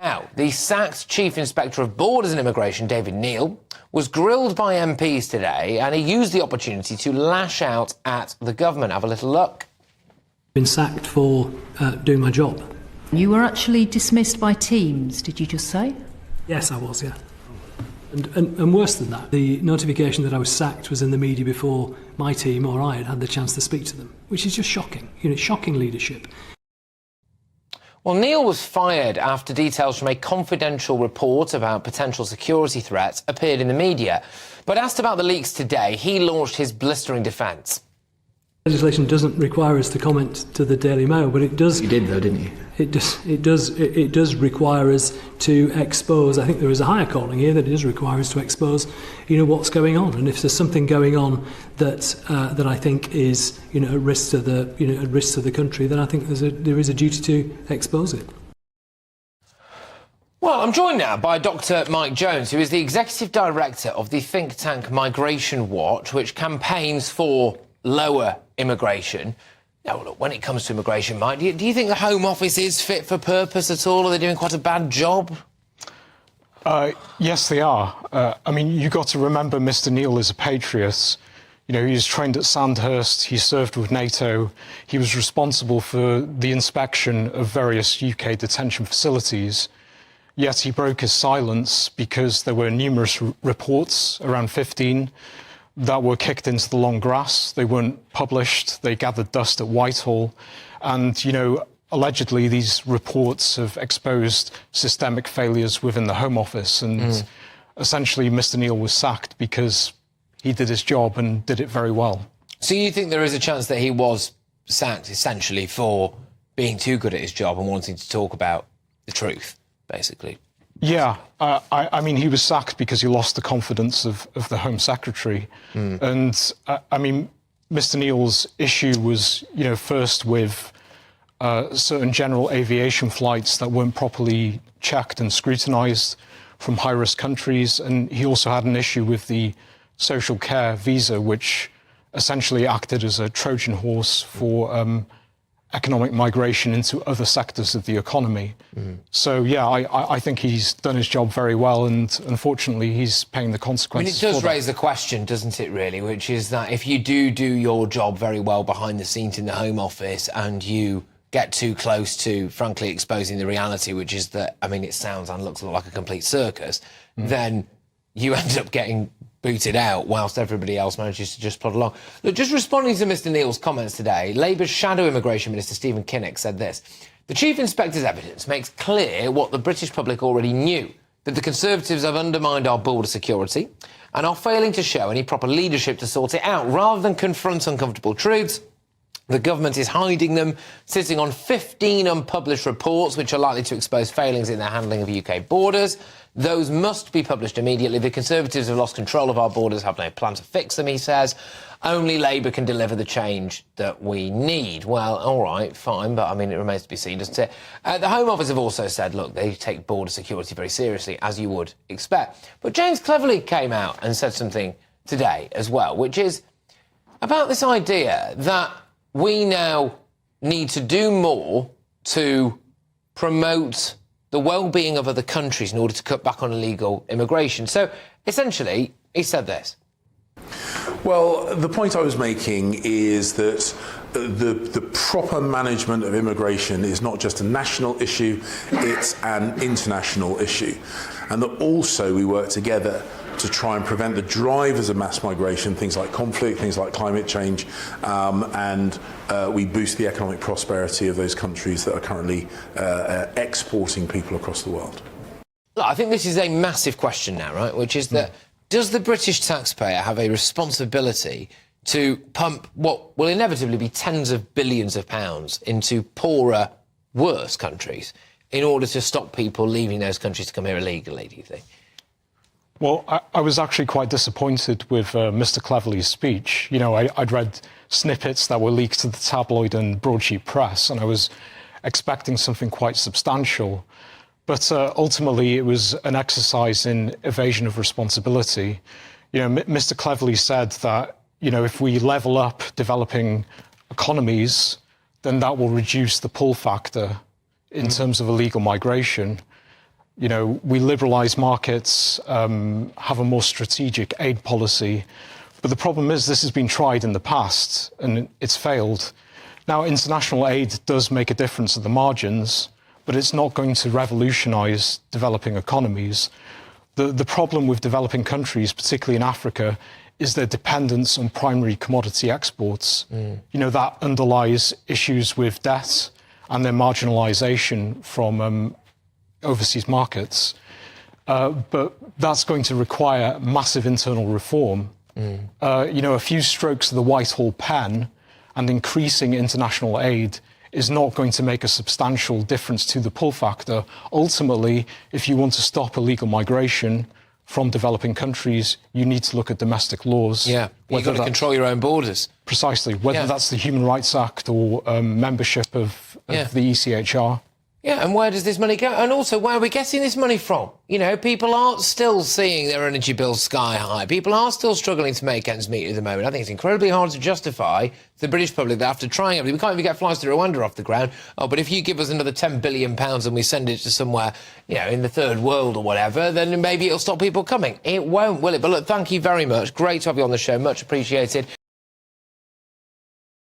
Now, the sacked Chief Inspector of Borders and Immigration, David Neal, was grilled by MPs today, and he used the opportunity to lash out at the government. Have a little look. Been sacked for doing my job. You were actually dismissed by Teams, did you just say? Yes, I was, yeah. And worse than that, the notification that I was sacked was in the media before my team or I had the chance to speak to them, which is just shocking. You know, shocking leadership. Well, Neal was fired after details from a confidential report about potential security threats appeared in the media. But asked about the leaks today, he launched his blistering defence. Legislation doesn't require us to comment to the Daily Mail, but it does. You did, though, didn't you? It does require us to expose. I think there is a higher calling here that it does require us to expose, what's going on. And if there's something going on that I think is, a risk to the country, then I think there is a duty to expose it. Well, I'm joined now by Dr. Mike Jones, who is the executive director of the think tank Migration Watch, which campaigns for lower immigration. Now, look, when it comes to immigration, Mike, do you think the Home Office is fit for purpose at all? Are they doing quite a bad job? Yes, they are. You've got to remember Mr. Neal is a patriot. He was trained at Sandhurst, he served with NATO, he was responsible for the inspection of various UK detention facilities, yet he broke his silence because there were numerous reports, around 15, that were kicked into the long grass. They weren't published. They gathered dust at Whitehall. And, allegedly these reports have exposed systemic failures within the Home Office. And essentially Mr. Neal was sacked because he did his job and did it very well. So you think there is a chance that he was sacked essentially for being too good at his job and wanting to talk about the truth, basically? Yeah, he was sacked because he lost the confidence of the Home Secretary. And, Mr. Neal's issue was, first with certain general aviation flights that weren't properly checked and scrutinised from high-risk countries. And he also had an issue with the social care visa, which essentially acted as a Trojan horse for economic migration into other sectors of the economy. So, yeah, I think he's done his job very well, and unfortunately he's paying the consequences. It does raise the question, doesn't it, really, which is that if you do your job very well behind the scenes in the Home Office and you get too close to, frankly, exposing the reality, which is that, it sounds and looks like a complete circus, then you end up getting booted out whilst everybody else manages to just plod along. Look, just responding to Mr. Neal's comments today, Labour's Shadow Immigration Minister Stephen Kinnock said this: "The Chief Inspector's evidence makes clear what the British public already knew, that the Conservatives have undermined our border security and are failing to show any proper leadership to sort it out. Rather than confront uncomfortable truths, the government is hiding them, sitting on 15 unpublished reports which are likely to expose failings in their handling of UK borders. Those must be published immediately. The Conservatives have lost control of our borders, have no plan to fix them," he says. "Only Labour can deliver the change that we need." Well, all right, fine, but, it remains to be seen, doesn't it? The Home Office have also said, look, they take border security very seriously, as you would expect. But James Cleverly came out and said something today as well, which is about this idea that we now need to do more to promote the well-being of other countries in order to cut back on illegal immigration. So, essentially, he said this. Well, the point I was making is that the proper management of immigration is not just a national issue, it's an international issue. And that also we work together to try and prevent the drivers of mass migration, things like conflict, things like climate change, and we boost the economic prosperity of those countries that are currently exporting people across the world. Look, I think this is a massive question now, right, which is that does the British taxpayer have a responsibility to pump what will inevitably be tens of billions of pounds into poorer, worse countries in order to stop people leaving those countries to come here illegally, do you think? Well, I was actually quite disappointed with Mr. Cleverly's speech. I'd read snippets that were leaked to the tabloid and broadsheet press, and I was expecting something quite substantial. But ultimately, it was an exercise in evasion of responsibility. Mr. Cleverly said that, if we level up developing economies, then that will reduce the pull factor in terms of illegal migration. You know, we liberalise markets, have a more strategic aid policy. But the problem is this has been tried in the past and it's failed. Now, international aid does make a difference at the margins, but it's not going to revolutionise developing economies. The problem with developing countries, particularly in Africa, is their dependence on primary commodity exports. You know, that underlies issues with debt and their marginalisation from overseas markets. But that's going to require massive internal reform. You know, a few strokes of the Whitehall pen and increasing international aid is not going to make a substantial difference to the pull factor. Ultimately, if you want to stop illegal migration from developing countries, you need to look at domestic laws. Yeah, you've got to control your own borders. Precisely, whether that's the Human Rights Act or membership of the ECHR. Yeah, and where does this money go? And also, where are we getting this money from? You know, people are still seeing their energy bills sky high. People are still struggling to make ends meet at the moment. I think it's incredibly hard to justify to the British public that after trying everything, we can't even get flights to Rwanda off the ground. Oh, but if you give us another £10 billion and we send it to somewhere, you know, in the third world or whatever, then maybe it'll stop people coming. It won't, will it? But look, thank you very much. Great to have you on the show. Much appreciated.